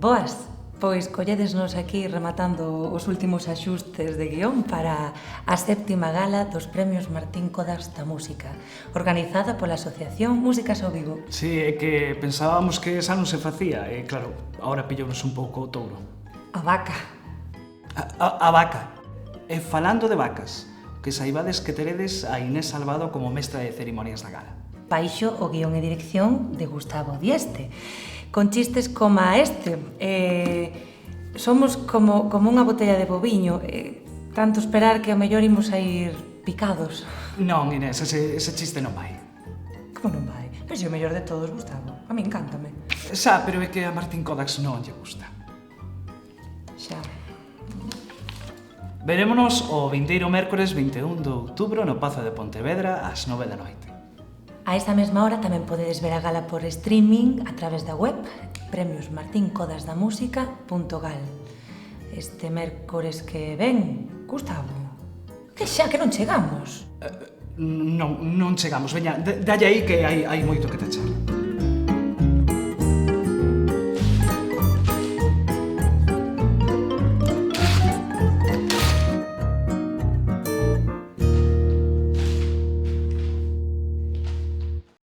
Boas, pois colledesnos aquí rematando os últimos axustes de guión para a 7ª gala dos Premios Martín Codas da Música, organizada pola Asociación Músicas ao Vivo. Si, é que pensábamos que esa non se facía, e claro, ahora pillounos un pouco o touro. A vaca. A vaca. E falando de vacas, que saibades que teredes a Inés Salvado como mestra de cerimonias da gala. Baixo o guión e dirección de Gustavo Dieste, con chistes como este. Somos como unha botella de boviño, tanto esperar que ao mellor imos a ir picados. Non, Inés, ese chiste non vai. Como non vai? Pois é o mellor de todos, Gustavo. A mí encántame. Xa, pero é que a Martín Kodax non lle gusta. Xa. Verémonos o vindeiro mércores 21 de outubro no Pazo de Pontevedra ás 9 da noite. A esa mesma hora tamén podedes ver a gala por streaming a través da web premiosmartincodasdamusica.gal. Este mércores que ven, Gustavo, que xa que non chegamos. Non chegamos, veña, dalle aí que hai moito que tachar.